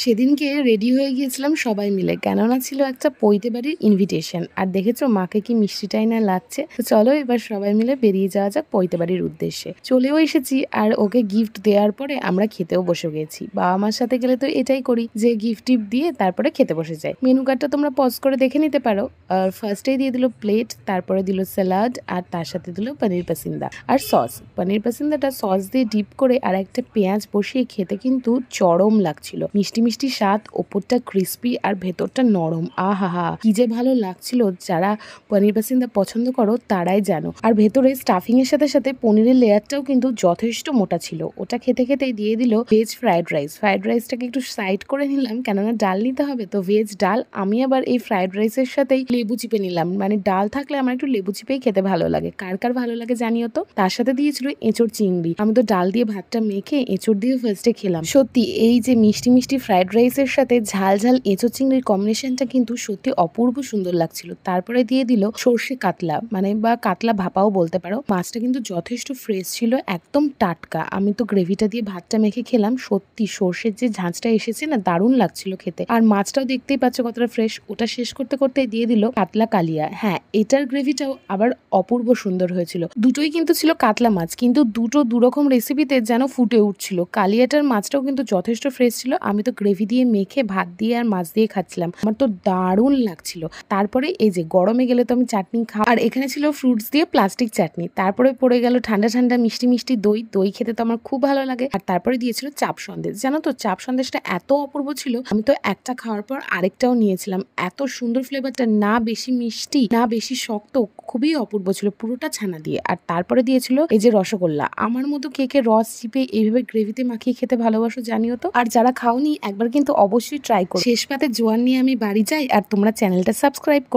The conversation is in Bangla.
সেদিনকে রেডি হয়ে গিয়েছিলাম সবাই মিলে, কেননা ছিল একটা পৈতে বাড়ির ইনভিটেশন। আর দেখেছো মাকে কি মিষ্টিটাই না লাগছে। তো চলো এবার সবাই মিলে বেরিয়ে যাওয়া যাক পৈতে বাড়ির উদ্দেশ্যে। চলেও এসেছি, আর ওকে গিফট দেওয়ার পরে আমরা খেতেও বসে গেছি। বাবা মার সাথে গেলে তো এটাই করি, যে গিফট টিফট দিয়ে তারপরে খেতে বসে যাই। মেনু কার্ডটা তোমরা পজ করে দেখে নিতে পারো। আর ফার্স্টেই দিয়ে দিল প্লেট, তারপরে দিল স্যালাড, আর তার সাথে দিল পনির পাসিন্দা আর সস। পনির পাসিন্দাটা সস দিয়ে ডিপ করে আর একটা পেঁয়াজ বসিয়ে খেতে কিন্তু চরম লাগছিল। মিষ্টি মিষ্টি স্বাদ, ওপরটা ক্রিস্পি আর ভেতরটা নরম। আহা, কি যে ভালো লাগছিল। যারা পনির পাসিন্দা পছন্দ করো তারাই জানো। আর ভেতরে স্টাফিং এর সাথে সাথে পনিরের লেয়ারটাও কিন্তু যথেষ্ট মোটা ছিল। ওটা খেতে খেতেই দিয়ে দিল ভেজ ফ্রাইড রাইস। ফ্রাইড রাইসটাকে একটু সাইড করে নিলাম, কেননা ডাল নিতে হবে তো ভেজ ডাল। আমি আবার এই ফ্রাইড রাইসের সাথেই লেবু চিপে নিলাম, মানে ডাল থাকলে আমার একটু লেবু চিপেই খেতে ভালো লাগে। কার কার ভালো লাগে জানিও তো। তার সাথে দিয়েছিল এঁচড় চিংড়ি। আমি তো ডাল দিয়ে ভাতটা মেখে এঁচড় দিয়ে ফার্স্টে খেলাম। সত্যি এই যে মিষ্টি মিষ্টি ফ্রাইড রাইসের সাথে ঝাল ঝাল এঁচড় চিংড়ির কম্বিনেশনটা কিন্তু সত্যি অপূর্ব সুন্দর লাগছিল। তারপরে দিয়ে দিল সর্ষে কাতলা, মানে বা কাতলা ভাপাও বলতে পারো। মাছটা কিন্তু যথেষ্ট ফ্রেশ ছিল, একদম টাটকা। আমি তো গ্রেভিটা দিয়ে ভাতটা মেখে খেলাম। সত্যি সর্ষের যে ঝাঁঝটা এসেছে না, দারুণ লাগছিল খেতে। আর মাছটাও দেখতেই পাচ্ছ কতটা ফ্রেশ। ওটা শেষ করতে করতে দিয়ে দিল কাতলা কালিয়া। হ্যাঁ, এটার গ্রেভিটাও আবার অপূর্ব সুন্দর হয়েছিল। দুটোই কিন্তু ছিল কাতলা মাছ, কিন্তু দুটো দুরকম রেসিপিতে যেন ফুটে উঠছিল। কালিয়াটার মাছটাও কিন্তু যথেষ্ট ফ্রেশ ছিল। আমি তো গ্রেভি দিয়ে মেখে ভাত দিয়ে আর মাছ দিয়ে খাচ্ছিলাম, আমার তো দারুণ লাগছিল। তারপরে এই যে গরমে গেলে তো আমি চাটনি খাওয়া, আর এখানে ছিল ফ্রুটস দিয়ে প্লাস্টিক চাটনি। তারপরে পড়ে গেল ঠান্ডা ঠান্ডা মিষ্টি মিষ্টি দই। দই খেতে তো আমার খুব ভালো লাগে। আর তারপরে দিয়েছিল চাপ সন্দেশ। জানো তো চাপ সন্দেশটা এত অপূর্ব ছিল, আমি তো একটা খাওয়ার পর আরেকটাও নিয়েছিলাম। এত সুন্দর ফ্লেভারটা, না বেশি মিষ্টি না বেশি শক্ত, খুবই অপূর্ব ছিল, পুরোটা ছানা দিয়ে। আর তারপরে দিয়েছিল এই যে রসগোল্লা। আমার মতো কে কে রস চিপে এইভাবে গ্রেভিতে মাখিয়ে খেতে ভালোবাসো জানিও তো। আর যারা খাওনি একবার কিন্তু অবশ্যই ট্রাই করো। শেষ পাতে জোয়ান নিয়ে আমি বাড়ি যাই, আর তোমরা চ্যানেলটা সাবস্ক্রাইব করো।